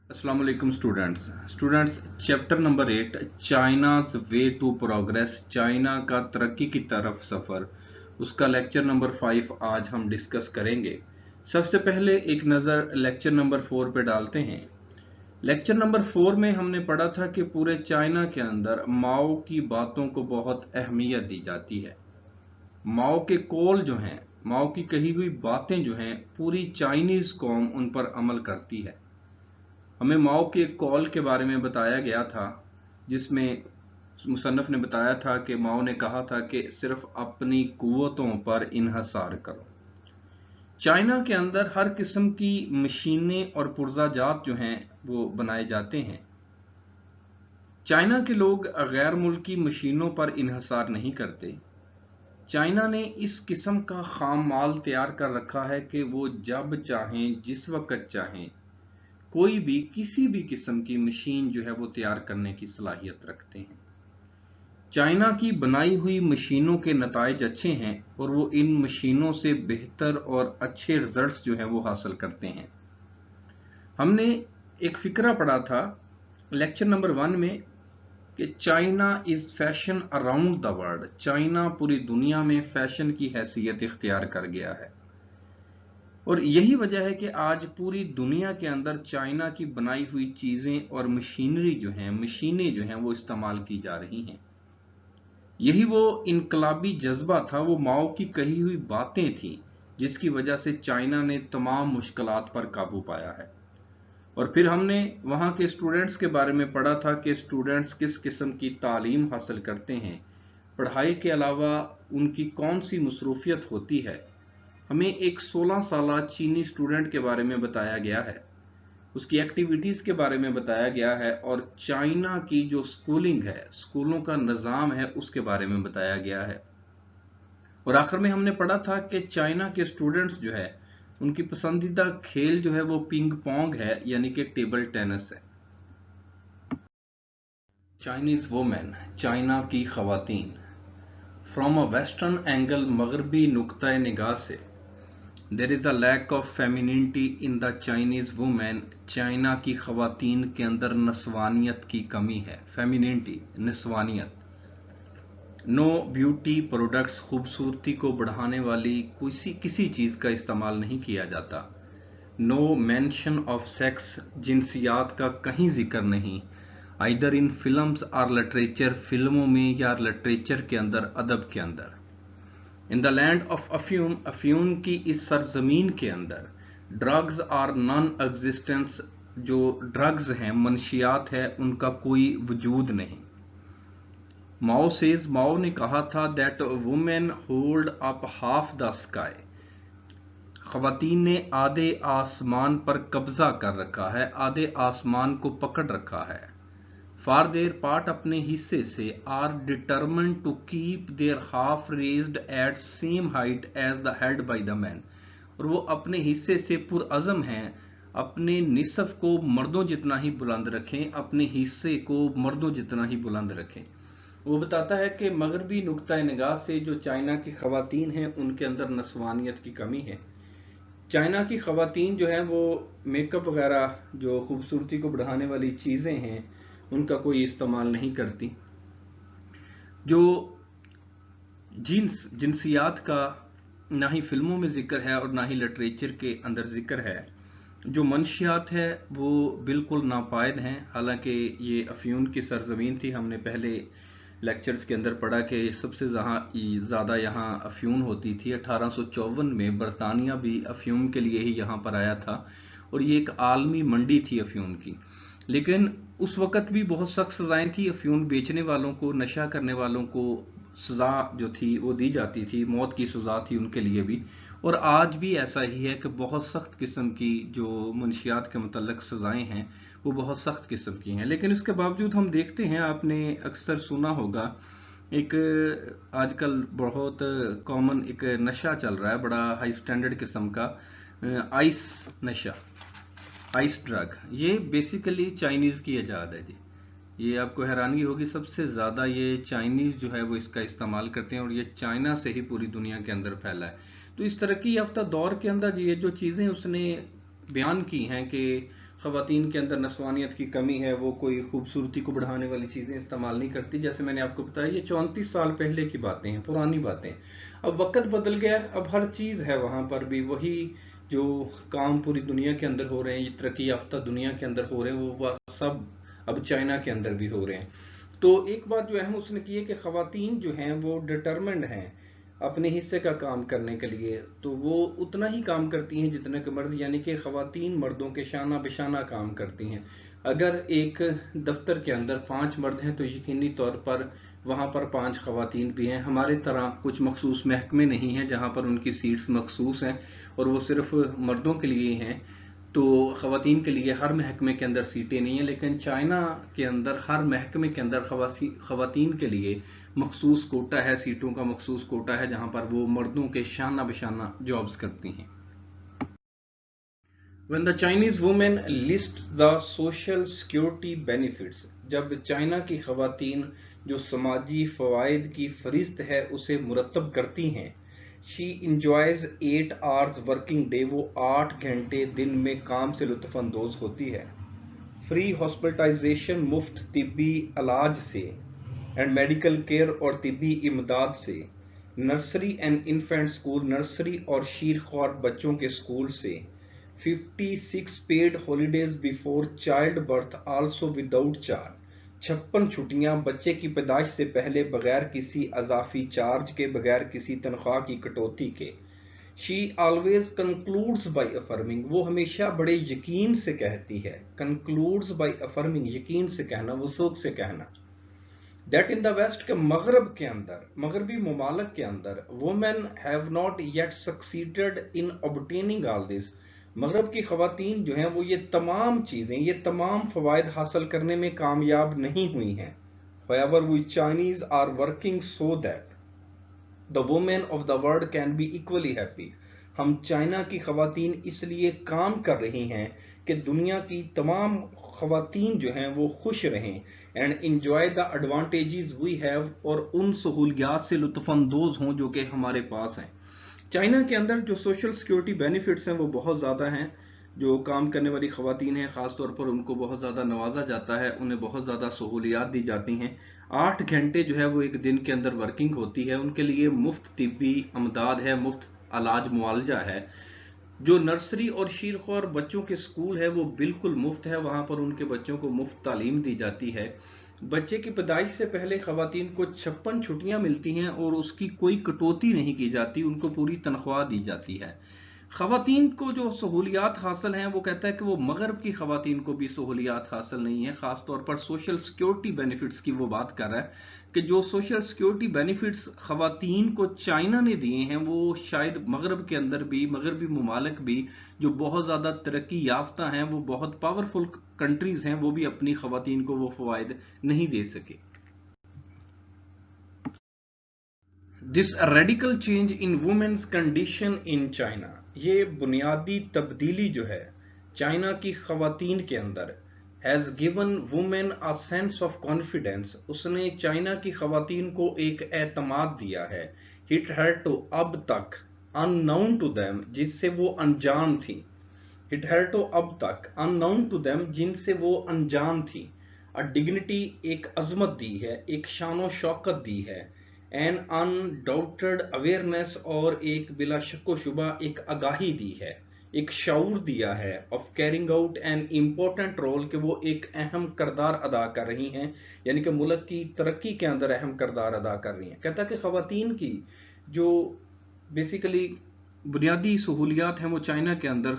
अस्सलाम वालेकुम students chapter number 8 China's way to progress, China का तरक्की की तरफ सफ़र, उसका लेक्चर नंबर 5 आज हम डिस्कस करेंगे। सबसे पहले एक नज़र लेक्चर नंबर 4 पे डालते हैं। लेक्चर नंबर 4 में हमने पढ़ा था कि पूरे चाइना के अंदर माओ की बातों को बहुत अहमियत दी जाती है। माओ के कॉल जो हैं, माओ की कही हुई बातें जो हैं, पूरी चाइनीज कौम उन पर अमल करती है। हमें माओ के एक कॉल के बारे में बताया गया था, जिसमें मुसन्नफ ने बताया था कि माओ ने कहा था कि सिर्फ अपनी कुव्वतों पर इन्हसार करो। चाइना के अंदर हर किस्म की मशीनें और पुर्जाजात जो हैं वो बनाए जाते हैं। चाइना के लोग गैर मुल्की मशीनों पर इन्हसार नहीं करते। चाइना ने इस किस्म का खाम माल तैयार कर रखा है कि वो जब चाहें, जिस वक्त चाहें, कोई भी किसी भी किस्म की मशीन जो है वो तैयार करने की सलाहियत रखते हैं। चाइना की बनाई हुई मशीनों के नताइज अच्छे हैं और वो इन मशीनों से बेहतर और अच्छे रिजल्ट्स जो है वो हासिल करते हैं। हमने एक फिक्रा पढ़ा था लेक्चर नंबर 1 में कि China is fashion around the world, China पूरी दुनिया में फैशन की हैसियत इख्तियार कर गया है। और यही वजह है कि आज पूरी दुनिया के अंदर चाइना की बनाई हुई चीजें और मशीनरी जो हैं, मशीनें जो हैं वो इस्तेमाल की जा रही हैं। यही वो इनकलाबी जज्बा था, वो माओ की कही हुई बातें थी, जिसकी वजह से चाइना ने तमाम मुश्किलात पर काबू पाया है। और फिर हमने वहां के स्टूडेंट्स के बारे में पढ़ा था कि स्टूडेंट्स किस किस्म की तालीम हासिल करते हैं, पढ़ाई के अलावा उनकी कौन सी मसरूफियत होती है। हमें एक 16 साल चीनी स्टूडेंट के बारे में बताया गया है, उसकी एक्टिविटीज के बारे में बताया गया है, और चाइना की जो स्कूलिंग है, स्कूलों का निज़ाम है, उसके बारे में बताया गया है। और आखिर में हमने पढ़ा था कि चाइना के स्टूडेंट्स जो है उनकी पसंदीदा खेल जो है वो पिंग पोंग है, यानी कि टेबल टेनिस है। चाइनीज वुमेन, चाइना की खवातीन। फ्रॉम अ वेस्टर्न एंगल, मगरबी नुक्ता निगाह से, there is a lack of femininity in the Chinese women, China की खवातीन के अंदर नस्वानियत की कमी है। फेमिनिटी, नस्वानियत। नो ब्यूटी प्रोडक्ट्स, खूबसूरती को बढ़ाने वाली किसी चीज का इस्तेमाल नहीं किया जाता। नो मेंशन ऑफ सेक्स, जिनसियात का कहीं जिक्र नहीं, आइदर इन फिल्म्स और लिटरेचर, फिल्मों में या लिटरेचर के अंदर, अदब के अंदर। इन द लैंड ऑफ अफ्यूम, अफ्यूम की इस सरजमीन के अंदर, ड्रग्स आर नॉन एग्जिस्टेंस, जो ड्रग्स हैं, मनशियात है, उनका कोई वजूद नहीं। माओ सेज, माओ ने कहा था that women hold up half the sky, खवातीन ने आधे आसमान पर कब्जा कर रखा है, आधे आसमान को पकड़ रखा है। फार देयर पार्ट, अपने हिस्से से, are determine to keep their half raised at same height as the head by the man, और वो अपने हिस्से से पुरअज़म हैं अपने निसफ को मर्दों जितना ही बुलंद रखें, अपने हिस्से को मर्दों जितना ही बुलंद रखें। वो बताता है कि मगरबी नुक्ता निगाह से जो चाइना की खवातीन हैं उनके अंदर नस्वानियत की कमी है। चाइना की खवातीन जो है वो मेकअप वगैरह, जो खूबसूरती को बढ़ाने वाली चीज़ें हैं, उनका कोई इस्तेमाल नहीं करती। जो जिनसियात का ना ही फिल्मों में जिक्र है और ना ही लिटरेचर के अंदर जिक्र है। जो मंशियात है वो बिल्कुल नापायद हैं। हालांकि ये अफ्यून की सरजमीन थी, हमने पहले लेक्चर्स के अंदर पढ़ा कि सबसे ज़्यादा यहाँ अफ्यून होती थी। 1854 में बरतानिया भी अफ्यून के लिए ही यहाँ पर आया था और ये एक आलमी मंडी थी अफ्यून की। लेकिन उस वक़्त भी बहुत सख्त सजाएं थी। अफ्यून बेचने वालों को, नशा करने वालों को सजा जो थी वो दी जाती थी, मौत की सजा थी उनके लिए भी। और आज भी ऐसा ही है कि बहुत सख्त किस्म की जो मुनशियात के मुतल्लिक सजाएं हैं वो बहुत सख्त किस्म की हैं। लेकिन इसके बावजूद हम देखते हैं, आपने अक्सर सुना होगा, एक आजकल बहुत कॉमन एक नशा चल रहा है, बड़ा हाई स्टैंडर्ड किस्म का, आइस नशा, आइस ड्रग। ये बेसिकली चाइनीज की इजाद है जी। ये आपको हैरानी होगी, सबसे ज्यादा ये चाइनीज जो है वो इसका इस्तेमाल करते हैं और ये चाइना से ही पूरी दुनिया के अंदर फैला है। तो इस तरक्की याफ्ता दौर के अंदर ये जो चीजें उसने बयान की हैं कि خواتین کے اندر نسوانیت کی کمی ہے، وہ کوئی خوبصورتی کو بڑھانے والی چیزیں استعمال نہیں کرتی. جیسے میں نے آپ کو بتایا یہ 34 سال پہلے کی باتیں ہیں، پرانی باتیں. اب وقت بدل گیا، اب ہر چیز ہے وہاں پر بھی وہی جو کام پوری دنیا کے اندر ہو رہے ہیں، یہ ترقی یافتہ دنیا کے اندر ہو رہے ہیں، وہ سب اب چائنا کے اندر بھی ہو رہے ہیں. تو ایک بات جو اہم اس نے کی ہے کہ خواتین جو ہیں وہ ڈٹرمنڈ ہیں اپنے حصے کا کام کرنے کے لیے. تو وہ اتنا ہی کام کرتی ہیں جتنا کہ مرد، یعنی کہ خواتین مردوں کے شانہ بشانہ کام کرتی ہیں. اگر ایک دفتر کے اندر 5 مرد ہیں تو یقینی طور پر وہاں پر 5 خواتین بھی ہیں. ہمارے طرح کچھ مخصوص محکمے نہیں ہیں جہاں پر ان کی سیٹس مخصوص ہیں اور وہ صرف مردوں کے لیے ہیں. تو خواتین کے لیے ہر محکمے کے اندر سیٹیں نہیں ہیں، لیکن چائنا کے اندر ہر محکمے کے اندر خواتین کے لیے مخصوص کوٹا ہے، سیٹوں کا مخصوص کوٹا ہے جہاں پر وہ مردوں کے شانہ بشانہ جابز کرتی ہیں. When the Chinese women list the social security benefits، جب چائنا کی خواتین جو سماجی فوائد کی فہرست ہے اسے مرتب کرتی ہیں. She enjoys 8 hours working day، وہ 8 گھنٹے دن میں کام سے لطف اندوز ہوتی ہے. فری ہاسپٹلائزیشن، مفت طبی علاج سے، اینڈ میڈیکل کیئر اور طبی امداد سے. Nursery and infant school, nursery اور شیرخوار بچوں کے اسکول سے. 56 paid holidays before child birth also without charge, 56 چھٹیاں بچے کی پیدائش سے پہلے بغیر کسی اضافی چارج کے، بغیر کسی تنخواہ کی کٹوتی کے. She always concludes by affirming، وہ ہمیشہ بڑے یقین سے کہتی ہے. concludes by affirming، یقین سے کہنا، وثوق سے کہنا. that in the west، کے مغرب کے اندر، مغربی ممالک کے اندر women have not yet succeeded in obtaining all this، مغرب کی خواتین جو ہیں وہ یہ تمام چیزیں، یہ تمام فوائد حاصل کرنے میں کامیاب نہیں ہوئی ہیں. however we Chinese are working so that the women of the world can be equally happy، ہم چائنا کی خواتین اس لیے کام کر رہی ہیں کہ دنیا کی تمام خواتین جو ہیں وہ خوش رہیں. and enjoy the advantages we have، اور ان سہولیات سے لطف اندوز ہوں جو کہ ہمارے پاس ہیں. چائنا کے اندر جو سوشل سیکیورٹی بینیفٹس ہیں وہ بہت زیادہ ہیں. جو کام کرنے والی خواتین ہیں خاص طور پر ان کو بہت زیادہ نوازا جاتا ہے، انہیں بہت زیادہ سہولیات دی جاتی ہیں. 8 گھنٹے جو ہے وہ ایک دن کے اندر ورکنگ ہوتی ہے. ان کے لیے مفت طبی امداد ہے، مفت علاج معالجہ ہے. جو نرسری اور شیرخوار بچوں کے سکول ہے وہ بالکل مفت ہے، وہاں پر ان کے بچوں کو مفت تعلیم دی جاتی ہے. بچے کی پیدائش سے پہلے خواتین کو 56 چھٹیاں ملتی ہیں اور اس کی کوئی کٹوتی نہیں کی جاتی، ان کو پوری تنخواہ دی جاتی ہے. خواتین کو جو سہولیات حاصل ہیں وہ کہتا ہے کہ وہ مغرب کی خواتین کو بھی سہولیات حاصل نہیں ہیں. خاص طور پر سوشل سیکیورٹی بینیفٹس کی وہ بات کر رہا ہے کہ جو سوشل سیکیورٹی بینیفٹس خواتین کو چائنا نے دیے ہیں وہ شاید مغرب کے اندر بھی، مغربی ممالک بھی جو بہت زیادہ ترقی یافتہ ہیں، وہ بہت پاورفل کنٹریز ہیں، وہ بھی اپنی خواتین کو وہ فوائد نہیں دے سکے. This radical change in women's condition in China، یہ بنیادی تبدیلی جو ہے چائنا کی خواتین کے اندر has given women a sense of confidence، اس نے چائنا کی خواتین کو ایک اعتماد دیا ہے. It had to اب تک unknown to them، جس سے وہ انجان تھی. It had to اب تک unknown to them، جن سے وہ انجان تھی. A dignity، ایک عظمت دی ہے، ایک شان و شوکت دی ہے. an undoubted awareness، اور ایک بلا شک و شبہ ایک آگاہی دی ہے، ایک شعور دیا ہے. of carrying out an important role، کہ وہ ایک اہم کردار ادا کر رہی ہیں، یعنی کہ ملک کی ترقی کے اندر اہم کردار ادا کر رہی ہیں. کہتا کہ خواتین کی جو بیسیکلی بنیادی سہولیات ہیں وہ چائنا کے اندر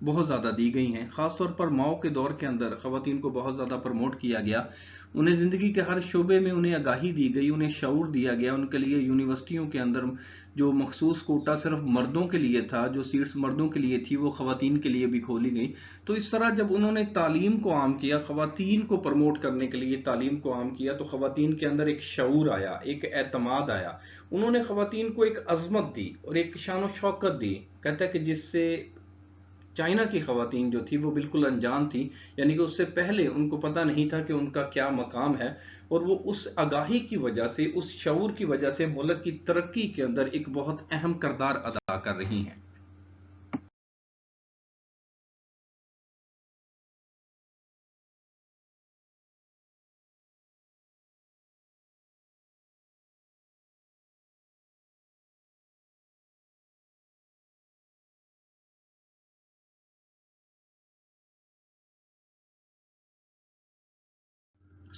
بہت زیادہ دی گئی ہیں. خاص طور پر ماؤ کے دور کے اندر خواتین کو بہت زیادہ پروموٹ کیا گیا، انہیں زندگی کے ہر شعبے میں انہیں آگاہی دی گئی، انہیں شعور دیا گیا. ان کے لیے یونیورسٹیوں کے اندر جو مخصوص کوٹا صرف مردوں کے لیے تھا، جو سیٹس مردوں کے لیے تھی وہ خواتین کے لیے بھی کھولی گئی. تو اس طرح جب انہوں نے تعلیم کو عام کیا، خواتین کو پروموٹ کرنے کے لیے تعلیم کو عام کیا، تو خواتین کے اندر ایک شعور آیا، ایک اعتماد آیا. انہوں نے خواتین کو ایک عظمت دی اور ایک شان و شوکت دی. کہتا ہے کہ جس سے چائنا کی خواتین جو تھی وہ بالکل انجان تھی، یعنی کہ اس سے پہلے ان کو پتہ نہیں تھا کہ ان کا کیا مقام ہے، اور وہ اس آگاہی کی وجہ سے، اس شعور کی وجہ سے ملک کی ترقی کے اندر ایک بہت اہم کردار ادا کر رہی ہیں.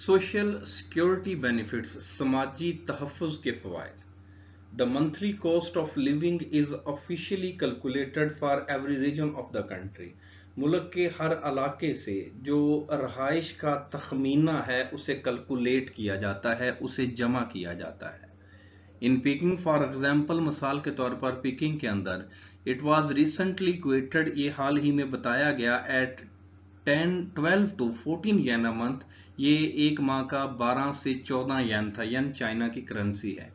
सोशल सिक्योरिटी बेनिफिट्स, समाजी तहफ़्फ़ुज़ के फ़वाइद। The monthly cost of living is officially calculated for every region of the country. मुल्क के हर इलाके से जो रहाइश का तखमीना है उसे कैलकुलेट किया जाता है, उसे जमा किया जाता है। इन पीकिंग फॉर एग्जाम्पल, मिसाल के तौर पर पीकिंग के अंदर इट वाज रिसेंटली क्वेटेड, ये हाल ही में बताया गया, at 12 to 14 yen a month, ये एक माह का 12 से 14 येन था। येन चाइना की करेंसी है।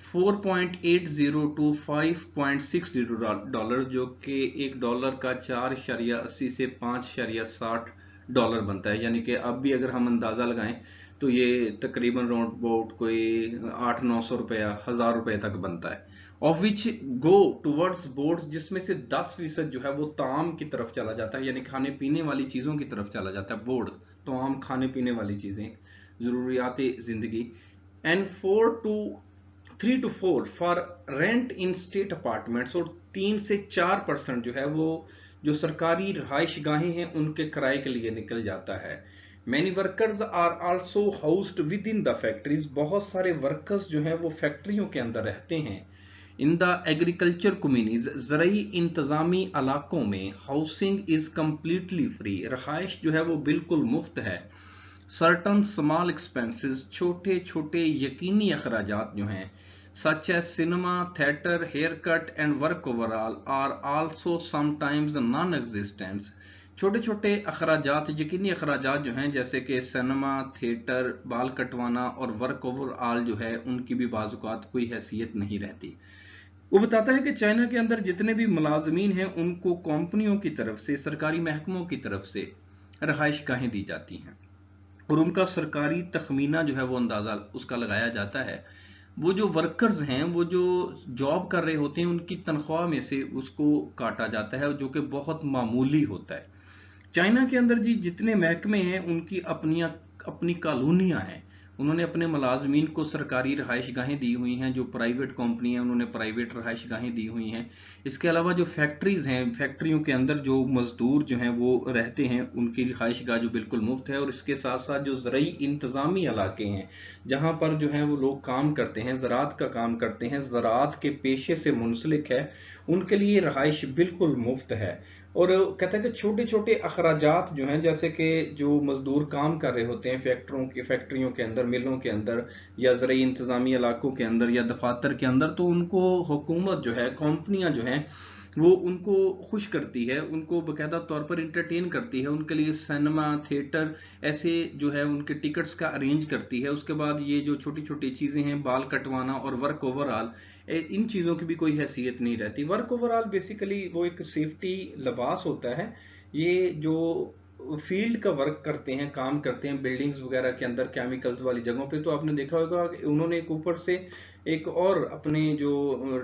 4.80 to 5.60 डॉलर, जो कि एक डॉलर का 4.80 से 5.60 डॉलर बनता है। यानी कि अब भी अगर हम अंदाजा लगाएं तो ये तकरीबन राउंड अबाउट कोई 800-900 रुपया, 1000 रुपए तक बनता है। Of which go towards boards, जिसमें से 10% जो है वो ताम की तरफ चला जाता है, यानी खाने पीने वाली चीजों की तरफ चला जाता है। बोर्ड तो आम खाने पीने वाली चीजें, जरूरियात जिंदगी। And 3 to 4 for rent in state apartments, और 3 से 4% जो है वो जो सरकारी रहाइश गाहें हैं उनके किराए के लिए निकल जाता है। Many workers are also housed within the factories, बहुत सारे वर्कर्स जो हैं वो फैक्ट्रियों के अंदर रहते हैं। इन द एग्रीकल्चर कम्युनिटीज, ज़रई इंतजामी इलाकों में हाउसिंग इज कम्प्लीटली फ्री, रहाइश जो है वो बिल्कुल मुफ्त है। सर्टन स्मॉल एक्सपेंसेस, छोटे छोटे यकीनी अखराजात जो हैं, such as cinema, theater, haircut and work overall are also sometimes non-existent. छोटे छोटे अखराजात, यकीनी अखराजात जो हैं, जैसे कि सिनेमा, थिएटर, बाल कटवाना और वर्क ओवरऑल जो है, उनकी भी बाज़-औक़ात कोई हैसियत नहीं रहती। वो बताता है कि चाइना के अंदर जितने भी मुलाजमीन हैं उनको कंपनियों की तरफ से, सरकारी महकमों की तरफ से रहाइश गाहें दी जाती हैं और उनका सरकारी तखमीना जो है वो अंदाज़ा उसका लगाया जाता है। वो जो वर्कर्स हैं, वो जो जॉब कर रहे होते हैं, उनकी तनख्वाह में से उसको काटा जाता है, जो कि बहुत मामूली होता है। चाइना के अंदर जी जितने महकमे हैं उनकी अपनी कॉलोनियां हैं। उन्होंने अपने मुलाजमीन को सरकारी रहाइश गाहें दी हुई हैं, जो प्राइवेट कंपनी है उन्होंने प्राइवेट रहाइश गाहें दी हुई हैं। इसके अलावा जो फैक्ट्रीज हैं, फैक्ट्रियों के अंदर जो मजदूर जो हैं वो रहते हैं, उनकी रहाइश गाह जो बिल्कुल मुफ्त है। और इसके साथ साथ जो ज़रई इंतज़ामी इलाके हैं जहाँ पर जो है वो लोग काम करते हैं, ज़राअत का काम करते हैं, ज़राअत के पेशे से मुंसलिक है, उनके लिए रहाइश बिल्कुल मुफ्त है। और कहता है कि छोटे छोटे अखराजात जो हैं, जैसे कि जो मजदूर काम कर रहे होते हैं फैक्ट्रियों के अंदर, मिलों के अंदर, या ज़रई इंतज़ामी इलाकों के अंदर, या दफातर के अंदर, तो उनको हुकूमत जो है, कंपनियां जो हैं, वो उनको खुश करती है, उनको बाकायदा तौर पर इंटरटेन करती है, उनके लिए सिनेमा, थिएटर ऐसे जो है उनके टिकट्स का अरेंज करती है। उसके बाद ये जो छोटी छोटी चीज़ें हैं, बाल कटवाना और वर्क ओवरऑल, इन चीज़ों की भी कोई हैसियत नहीं रहती। वर्क ओवरऑल बेसिकली वो एक सेफ्टी लिबास होता है। ये जो फील्ड का वर्क करते हैं, काम करते हैं बिल्डिंग्स वगैरह के अंदर, केमिकल्स वाली जगहों पे, तो आपने देखा होगा कि उन्होंने एक ऊपर से एक और अपने जो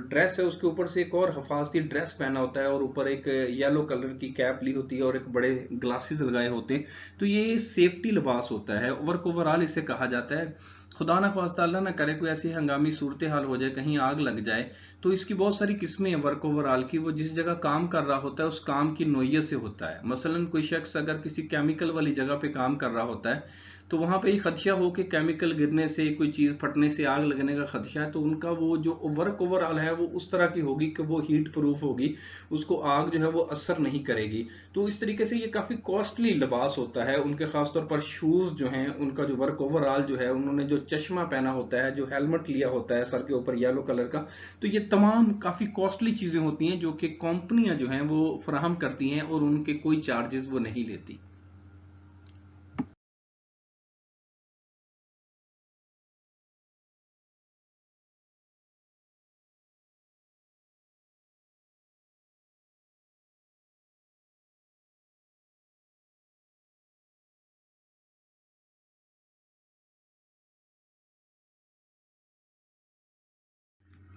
ड्रेस है उसके ऊपर से एक और हिफाजती ड्रेस पहना होता है और ऊपर एक येलो कलर की कैप ली होती है और एक बड़े ग्लासेस लगाए होते हैं। तो ये सेफ्टी लिबास होता है, वर्क ओवरऑल इसे कहा जाता है। खुदा ना ख्वास्ता, अल्लाह ना करे कोई ऐसी हंगामी सूरत हाल हो जाए, कहीं आग लग जाए, तो इसकी बहुत सारी किस्में हैं वर्क ओवरऑल की। वो जिस जगह काम कर रहा होता है उस काम की नोयत से होता है। मसलन कोई शख्स अगर किसी केमिकल वाली जगह पे काम कर रहा होता है तो वहां पे खदशा हो कि केमिकल गिरने से, कोई चीज फटने से आग लगने का खदशा है, तो उनका वो जो वर्क ओवरऑल है वो उस तरह की होगी कि वो हीट प्रूफ होगी, उसको आग जो है वो असर नहीं करेगी। तो इस तरीके से ये काफी कॉस्टली लिबास होता है। उनके खासतौर पर शूज जो हैं, उनका जो वर्क ओवरऑल जो है, उन्होंने जो चश्मा पहना होता है, जो हेलमेट लिया होता है सर के ऊपर येलो कलर का, तो ये तमाम काफी कॉस्टली चीजें होती हैं जो कि कंपनियां जो हैं वो फराहम करती हैं और उनके कोई चार्जेस वो नहीं लेती।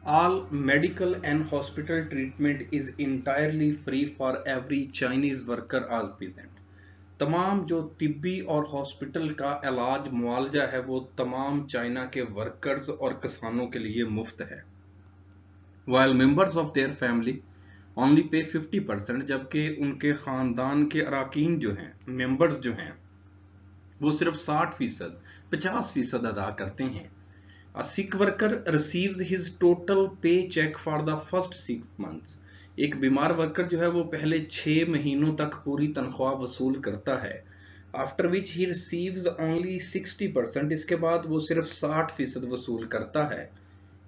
All medical and hospital treatment is entirely free for every Chinese worker as present. तमाम जो तिब्बी और हॉस्पिटल का इलाज मुआवजा है वो तमाम चाइना के वर्कर्स और किसानों के लिए मुफ्त है। While members of their family only pay 50%, जबकि उनके खानदान के अरकान जो हैं, मेंबर्स जो हैं, وہ صرف 60%، 50% ادا کرتے ہیں۔ A sick worker receives his total paycheck for the first 6 months۔ ایک بیمار ورکر جو ہے وہ پہلے 6 مہینوں تک پوری تنخواہ وصول کرتا ہے۔ After which he receives only 60%، اس کے بعد وہ صرف 60% وصول کرتا ہے۔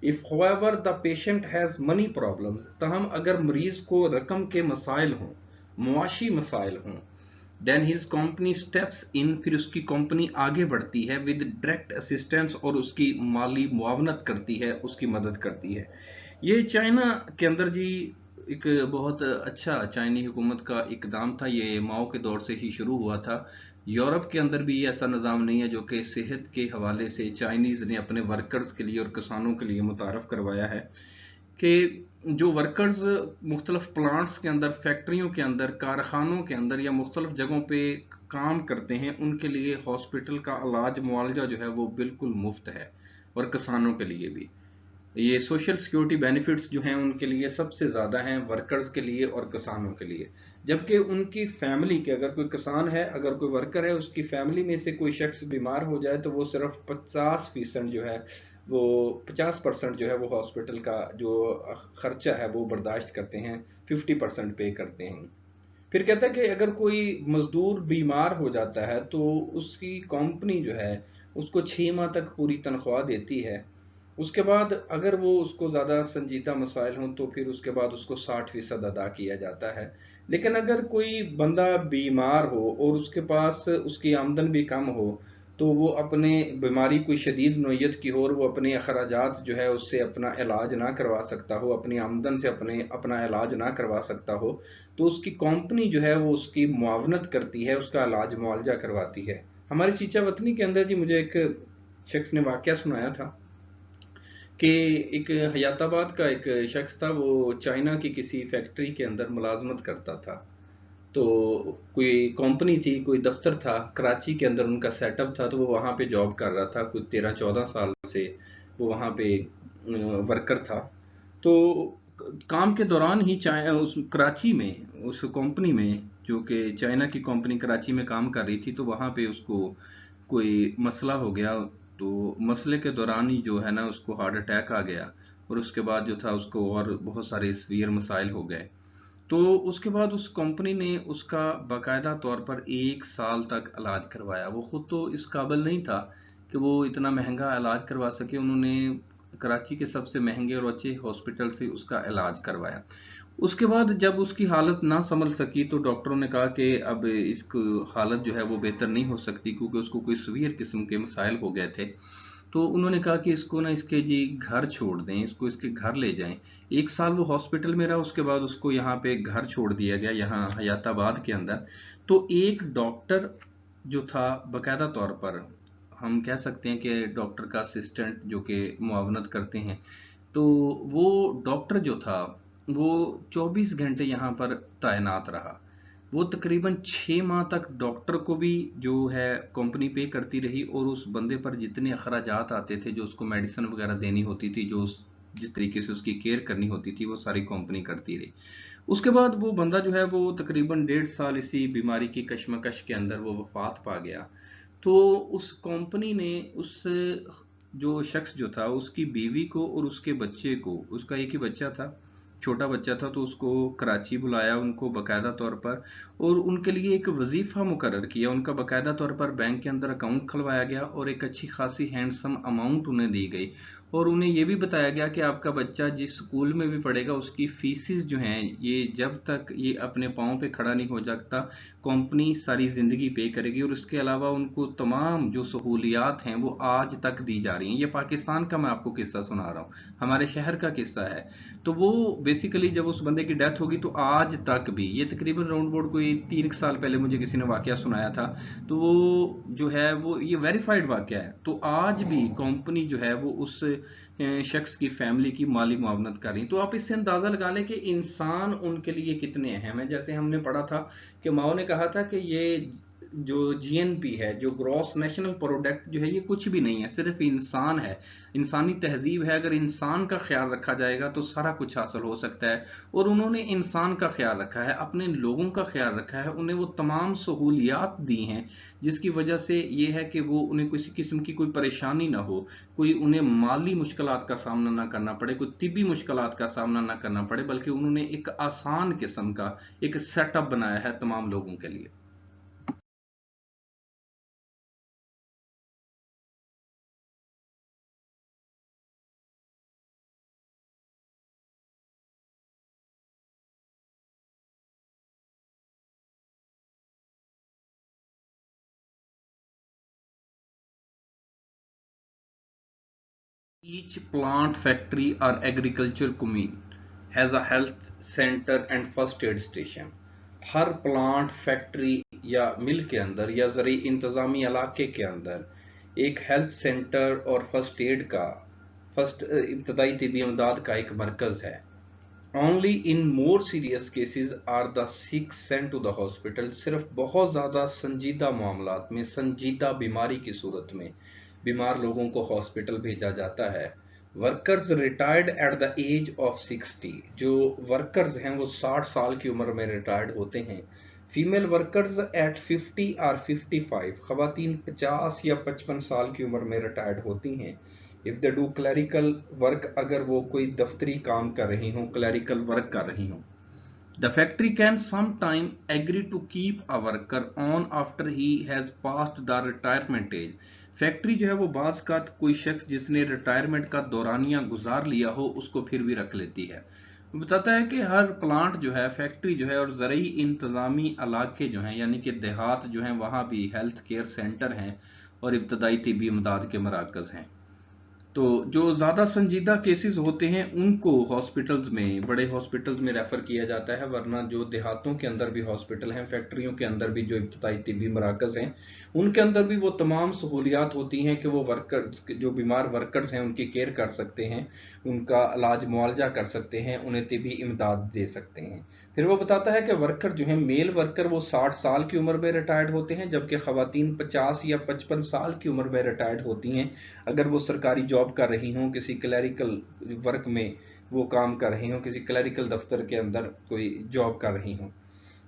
If however the patient has money problems، تاہم اگر مریض کو رقم کے مسائل ہوں، معاشی مسائل ہوں، then his company steps in، پھر اس کی کمپنی آگے بڑھتی ہے with direct assistance، اور اس کی مالی معاونت کرتی ہے، اس کی مدد کرتی ہے۔ یہ چائنا کے اندر جی ایک بہت اچھا چائنی حکومت کا اقدام تھا، یہ ماؤ کے دور سے ہی شروع ہوا تھا۔ یورپ کے اندر بھی ایسا نظام نہیں ہے جو کہ صحت کے حوالے سے چائنیز نے اپنے ورکرز کے لیے اور کسانوں کے لیے متعارف کروایا ہے کہ جو ورکرز مختلف پلانٹس کے اندر، فیکٹریوں کے اندر، کارخانوں کے اندر یا مختلف جگہوں پہ کام کرتے ہیں، ان کے لیے ہاسپٹل کا علاج معالجہ جو ہے وہ بالکل مفت ہے، اور کسانوں کے لیے بھی یہ سوشل سیکیورٹی بینیفٹس جو ہیں ان کے لیے سب سے زیادہ ہیں، ورکرز کے لیے اور کسانوں کے لیے۔ جبکہ ان کی فیملی کے، اگر کوئی کسان ہے، اگر کوئی ورکر ہے، اس کی فیملی میں سے کوئی شخص بیمار ہو جائے تو وہ صرف 50% جو ہے وہ 50% جو ہے وہ ہاسپٹل کا جو خرچہ ہے وہ برداشت کرتے ہیں، 50% پے کرتے ہیں۔ پھر کہتا ہے کہ اگر کوئی مزدور بیمار ہو جاتا ہے تو اس کی کمپنی جو ہے اس کو 6 ماہ تک پوری تنخواہ دیتی ہے۔ اس کے بعد اگر وہ اس کو زیادہ سنجیدہ مسائل ہوں تو پھر اس کے بعد اس کو 60% ادا کیا جاتا ہے۔ لیکن اگر کوئی بندہ بیمار ہو اور اس کے پاس اس کی آمدن بھی کم ہو تو وہ اپنے بیماری کوئی شدید نوعیت کی ہو اور وہ اپنے اخراجات جو ہے اس سے اپنا علاج نہ کروا سکتا ہو، اپنی آمدن سے اپنا علاج نہ کروا سکتا ہو، تو اس کی کمپنی جو ہے وہ اس کی معاونت کرتی ہے، اس کا علاج معالجہ کرواتی ہے۔ ہمارے چیچا وطنی کے اندر جی مجھے ایک شخص نے واقعہ سنایا تھا کہ ایک حیات آباد کا ایک شخص تھا، وہ چائنا کی کسی فیکٹری کے اندر ملازمت کرتا تھا۔ تو کوئی کمپنی تھی، کوئی دفتر تھا کراچی کے اندر، ان کا سیٹ اپ تھا، تو وہ وہاں پہ جاب کر رہا تھا، کوئی 13-14 سال سے وہ وہاں پہ ورکر تھا۔ تو کام کے دوران ہی اس کراچی میں اس کمپنی میں، جو کہ چائنا کی کمپنی کراچی میں کام کر رہی تھی، تو وہاں پہ اس کو کوئی مسئلہ ہو گیا، تو مسئلے کے دوران ہی جو ہے نا اس کو ہارٹ اٹیک آ گیا، اور اس کے بعد جو تھا اس کو اور بہت سارے سیویئر مسائل ہو گئے۔ تو اس کے بعد اس کمپنی نے اس کا باقاعدہ طور پر 1 سال تک علاج کروایا۔ وہ خود تو اس قابل نہیں تھا کہ وہ اتنا مہنگا علاج کروا سکے، انہوں نے کراچی کے سب سے مہنگے اور اچھے ہاسپٹل سے اس کا علاج کروایا۔ اس کے بعد جب اس کی حالت نہ سنبھل سکی تو ڈاکٹروں نے کہا کہ اب اس کی حالت جو ہے وہ بہتر نہیں ہو سکتی، کیونکہ اس کو کوئی سیویئر قسم کے مسائل ہو گئے تھے۔ تو انہوں نے کہا کہ اس کو نا اس کے جی گھر چھوڑ دیں، اس کو اس کے گھر لے جائیں۔ 1 سال وہ ہاسپٹل میں رہا، اس کے بعد اس کو یہاں پہ گھر چھوڑ دیا گیا، یہاں حیات آباد کے اندر۔ تو ایک ڈاکٹر جو تھا باقاعدہ طور پر، ہم کہہ سکتے ہیں کہ ڈاکٹر کا اسسٹنٹ جو کہ معاونت کرتے ہیں، تو وہ ڈاکٹر جو تھا وہ 24 گھنٹے یہاں پر تعینات رہا۔ وہ تقریباً 6 ماہ تک ڈاکٹر کو بھی جو ہے کمپنی پے کرتی رہی، اور اس بندے پر جتنے اخراجات آتے تھے، جو اس کو میڈیسن وغیرہ دینی ہوتی تھی، جس طریقے سے اس کی کیئر کرنی ہوتی تھی، وہ ساری کمپنی کرتی رہی۔ اس کے بعد وہ بندہ جو ہے وہ تقریباً 1.5 سال اسی بیماری کی کشمکش کے اندر وہ وفات پا گیا۔ تو اس کمپنی نے اس جو شخص جو تھا اس کی بیوی کو اور اس کے بچے کو، اس کا ایک ہی بچہ تھا، چھوٹا بچہ تھا، تو اس کو کراچی بلایا ان کو باقاعدہ طور پر، اور ان کے لیے ایک وظیفہ مقرر کیا، ان کا باقاعدہ طور پر بینک کے اندر اکاؤنٹ کھلوایا گیا، اور ایک اچھی خاصی ہینڈسم اماؤنٹ انہیں دی گئی، اور انہیں یہ بھی بتایا گیا کہ آپ کا بچہ جس سکول میں بھی پڑھے گا اس کی فیسز جو ہیں یہ جب تک یہ اپنے پاؤں پہ کھڑا نہیں ہو جاتا کمپنی ساری زندگی پے کرے گی، اور اس کے علاوہ ان کو تمام جو سہولیات ہیں وہ آج تک دی جا رہی ہیں۔ یہ پاکستان کا میں آپ کو قصہ سنا رہا ہوں، ہمارے شہر کا قصہ ہے۔ تو وہ بیسیکلی جب اس بندے کی ڈیتھ ہوگی تو آج تک بھی، یہ تقریباً راؤنڈ بورڈ کوئی 3 سال پہلے مجھے کسی نے واقعہ سنایا تھا، تو وہ جو ہے وہ یہ ویریفائڈ واقعہ ہے، تو آج بھی کمپنی جو ہے وہ اس شخص کی فیملی کی مالی معاونت کر رہی۔ تو آپ اس سے اندازہ لگا لیں کہ انسان ان کے لیے کتنے اہم ہیں۔ جیسے ہم نے پڑھا تھا کہ ماؤ نے کہا تھا کہ یہ जो जीएनपी है, जो ग्रॉस नेशनल प्रोडक्ट जो है, ये कुछ भी नहीं है, सिर्फ इंसान है, इंसानी तहजीब है। अगर इंसान का ख्याल रखा जाएगा तो सारा कुछ हासिल हो सकता है। और उन्होंने इंसान का ख्याल रखा है, अपने लोगों का ख्याल रखा है, उन्हें वो तमाम सहूलियात दी हैं जिसकी वजह से ये है कि वो उन्हें किसी किस्म की कोई परेशानी ना हो, कोई उन्हें माली मुश्किलात का सामना ना करना पड़े, कोई तिब्बी मुश्किलात का सामना ना करना पड़े, बल्कि उन्होंने एक आसान किस्म का एक सेटअप बनाया है तमाम लोगों के लिए। Each plant factory or agriculture commune has a health center and first aid station. Her plant factory या मिल के अंदर या ज़रूरी इंतज़ामी इलाके के अंदर एक हेल्थ सेंटर और फर्स्ट इब्तदाई तिबी इमदाद का एक मरकज़ है। Only in more serious cases are the sick sent to the hospital. सिर्फ बहुत ज़्यादा संजीदा मामलात में, संजीदा बीमारी की सूरत में बीमार लोगों को हॉस्पिटल भेजा जाता है। Workers retired at the age of 60, जो वर्कर्स हैं वो 60 साल की उम्र में रिटायर्ड होते हैं। फीमेल वर्कर्स एट 50 और 55, खवातीन 50 या 55 साल की उम्र में रिटायर्ड होती हैं। If they do clerical work, अगर वो कोई दफ्तरी काम कर रही हों, क्लरिकल वर्क कर रही हों। The factory can sometime agree to keep a worker on after he has passed the retirement age. Factory जो है वो बाज का कोई शख्स जिसने रिटायरमेंट का दौरानिया गुजार लिया हो उसको फिर भी रख लेती है। वो बताता है कि हर प्लांट जो है, फैक्ट्री जो है और ज़रूरी इंतज़ामी इलाके जो हैं यानी कि देहात जो हैं वहाँ भी हेल्थ केयर सेंटर हैं और इब्तदाई तिबी इमदाद के मराकज़ हैं। तो जो ज़्यादा संजीदा केसेस होते हैं उनको हॉस्पिटल्स में, बड़े हॉस्पिटल्स में रेफर किया जाता है, वरना जो देहातों के अंदर भी हॉस्पिटल हैं, फैक्ट्रियों के अंदर भी जो इब्तदाई तिबी मराकज़ हैं, उनके अंदर भी वो तमाम सहूलियात होती हैं कि वो वर्कर्स, जो बीमार वर्कर्स हैं उनकी केयर कर सकते हैं, उनका इलाज मुआवजा कर सकते हैं, उन्हें तिबी इमदाद दे सकते हैं। फिर वो बताता है कि वर्कर जो है, मेल वर्कर वो 60 साल की उम्र में रिटायर्ड होते हैं, जबकि खवातीन 50 या 55 साल की उम्र में रिटायर्ड होती हैं अगर वो सरकारी जॉब कर रही हों, किसी क्लरिकल वर्क में वो काम कर रही हों, किसी क्लरिकल दफ्तर के अंदर कोई जॉब कर रही हों।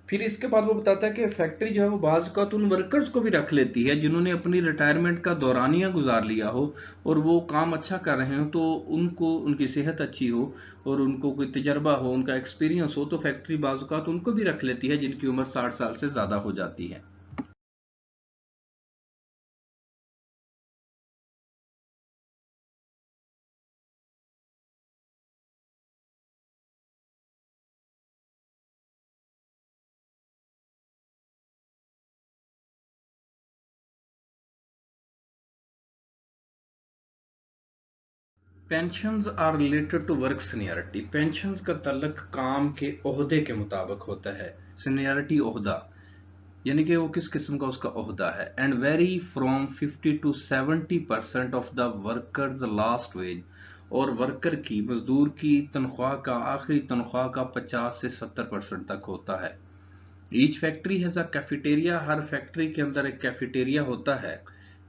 फिर इसके बाद वो बताता है कि फैक्ट्री जो है वो बाज़ औक़ात उन वर्कर्स को भी रख लेती है जिन्होंने अपनी रिटायरमेंट का दौरानिया गुजार लिया हो और वो काम अच्छा कर रहे हो, तो उनको, उनकी सेहत अच्छी हो और उनको कोई तजर्बा हो, उनका एक्सपीरियंस हो, तो फैक्ट्री बाज़ औक़ात उनको भी रख लेती है जिनकी उम्र 60 साल से ज़्यादा हो जाती है। Pensions are related to work seniority. Pensions का तल्लक काम के ओहदे के मुताबिक होता है। सीनियरिटी ओहदा यानी कि वो किस किस्म का उसका ओहदा है। And vary from 50 to 70% of the workers last wage, और वर्कर की, मजदूर की तनख्वाह का, आखिरी तनख्वाह का 50 से 70% तक होता है। Each factory has a cafeteria, her factory के अंदर एक कैफेटेरिया होता है,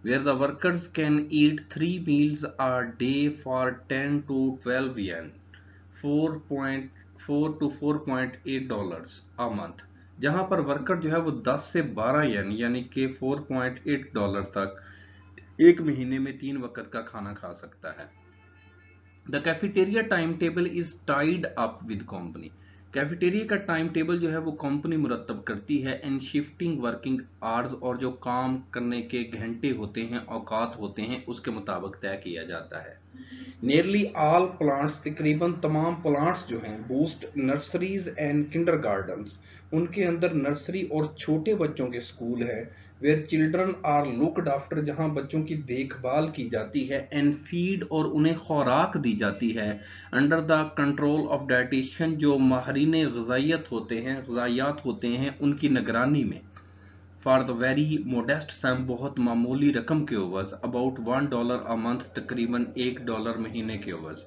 where the workers can eat 3 meals a day for 10 to 12 yen, 4.4 to 4.8 dollars a month, जहां पर वर्कर जो है वो 10 से 12 येन यानी कि 4.8 डॉलर तक एक महीने में 3 वक्त का खाना खा सकता है। The cafeteria time table is tied up with company. Cafeteria का टाइम टेबल जो है वो कंपनी मुरतब करती है। एंड शिफ्टिंग वर्किंग आवर्स, और जो काम करने के घंटे होते हैं, औकात होते हैं, उसके मुताबिक तय किया जाता है। नियरली ऑल प्लांट्स, तकरीबन तमाम प्लांट्स जो हैं, boost nurseries and kindergartens, उनके अंदर नर्सरी और छोटे बच्चों के स्कूल हैं। Where children are looked after, जहां बच्चों की देखभाल की जाती है। एंड फीड, और उन्हें खुराक दी जाती है। Under the control of dietitian, जो माहरीन ग़िज़ाइयत होते हैं, ग़िज़ायात होते हैं, उनकी निगरानी में। फॉर द वेरी मोडेस्ट सम, बहुत मामूली रकम के ओवज, अबाउट $1 अ मंथ, तकरीबन $1 महीने के ओवज।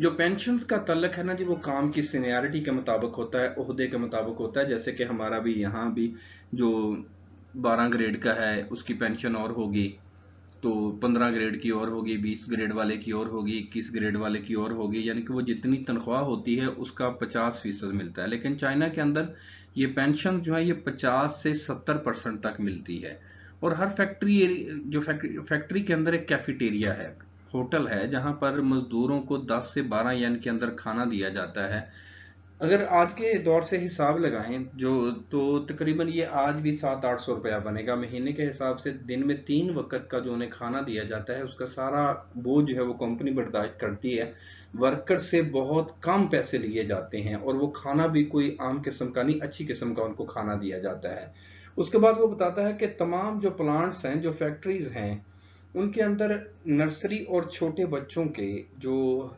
जो पेंशन्स का तल्लक है ना जी, वो काम की सीनियरिटी के मुताबिक होता है, ओहदे के मुताबिक होता है। जैसे कि हमारा भी यहाँ भी जो 12 ग्रेड का है उसकी पेंशन और होगी, तो 15 ग्रेड की और होगी, 20 ग्रेड वाले की और होगी, 21 ग्रेड वाले की और होगी, यानी कि वो जितनी तनख्वाह होती है उसका 50% मिलता है। लेकिन चाइना के अंदर ये पेंशन जो है ये 50 से 70% तक मिलती है। और हर फैक्ट्री जो फैक्ट्री के अंदर एक कैफेटेरिया है, होटल है, जहां पर मजदूरों को 10 से 12 येन के अंदर खाना दिया जाता है। अगर आज के दौर से हिसाब लगाएं जो, तो तकरीबन ये आज भी 700-800 रुपया बनेगा महीने के हिसाब से। दिन में 3 वक्त का जो उन्हें खाना दिया जाता है उसका सारा बोझ जो है वो कंपनी बर्दाश्त करती है। वर्कर से बहुत कम पैसे लिए जाते हैं और वो खाना भी कोई आम किस्म का नहीं, अच्छी किस्म का उनको खाना दिया जाता है। उसके बाद वो बताता है कि तमाम जो प्लांट्स हैं, जो फैक्ट्रीज हैं, उनके अंदर नर्सरी और छोटे बच्चों के जो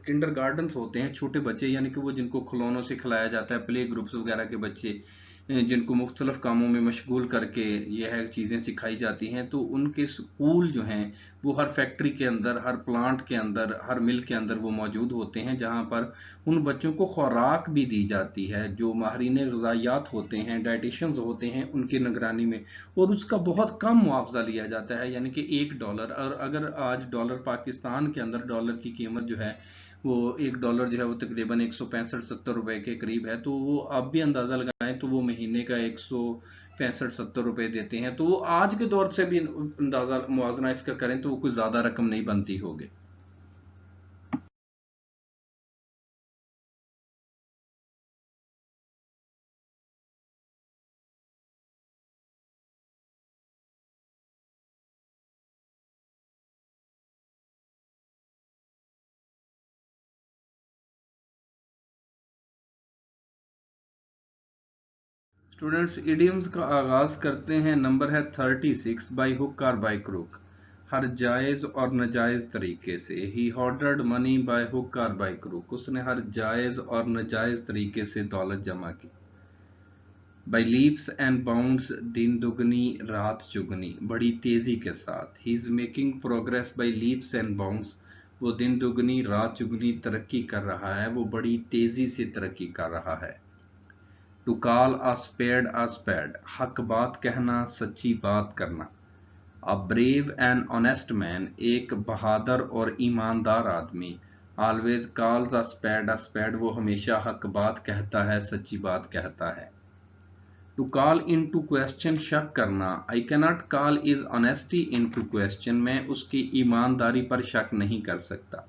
किंडर गार्डन्स होते हैं, छोटे बच्चे यानी कि वो जिनको खिलौनों से खिलाया जाता है, प्ले ग्रुप्स वगैरह के बच्चे जिनको मुख्तलिफ कामों में मशगूल करके यह है चीज़ें सिखाई जाती हैं, तो उनके स्कूल जो हैं वो हर फैक्ट्री के अंदर, हर प्लांट के अंदर, हर मिल के अंदर वो मौजूद होते हैं, जहां पर उन बच्चों को खुराक भी दी जाती है। जो माहरीन ग़िज़ायात होते हैं, डाइटिशियंस होते हैं, उनकी निगरानी में, और उसका बहुत कम मुआवजा लिया जाता है, यानी कि $1। और अगर आज डॉलर पाकिस्तान के अंदर डॉलर की कीमत जो है वो $1 जो है वो तकरीबन 165-170 रुपए के करीब है, तो वो आप भी अंदाजा लगाएं तो वो महीने का 165-170 रुपए देते हैं। तो वो आज के दौर से भी अंदाजा मुआवजा इसका करें तो वो कोई ज्यादा रकम नहीं बनती होगी। स्टूडेंट्स, इडियम्स का आगाज करते हैं। नंबर है 36, बाई हुक और बाई क्रूक, हर जायज और नाजायज तरीके से। ही हॉर्डर्ड मनी बाय हुक और बाय क्रूक, उसने हर जायज और नाजायज तरीके से दौलत जमा की। बाई लीप्स एंड बाउंड्स, दिन दुगनी रात चुगनी, बड़ी तेजी के साथ। He is making progress by leaps and bounds, वो दिन दुगनी रात चुगनी तरक्की कर रहा है, वो बड़ी तेजी से तरक्की कर रहा है। टू कॉल अ स्पेड, हक बात कहना, सच्ची बात करना। A brave and honest man, एक बहादुर और ईमानदार आदमी। ऑलवेज कॉल्स अ स्पेड, वो हमेशा हक बात कहता है, सच्ची बात कहता है। To call into question, शक करना। I cannot call his honesty into question, मैं उसकी ईमानदारी पर शक नहीं कर सकता।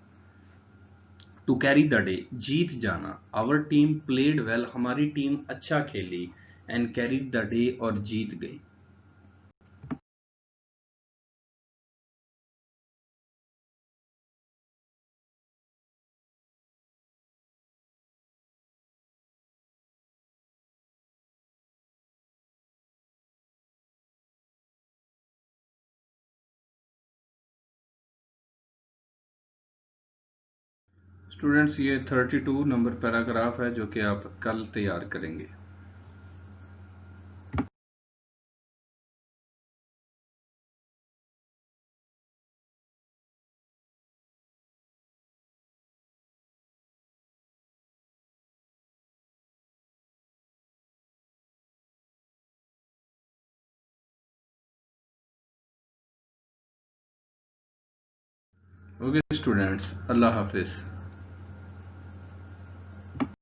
टू कैरी द डे, जीत जाना। आवर टीम प्लेड वेल, हमारी टीम अच्छा खेली। एंड कैरी द डे, और जीत गई। स्टूडेंट्स, ये 32 नंबर पैराग्राफ है जो कि आप कल तैयार करेंगे। ओके स्टूडेंट्स, अल्लाह हाफिज।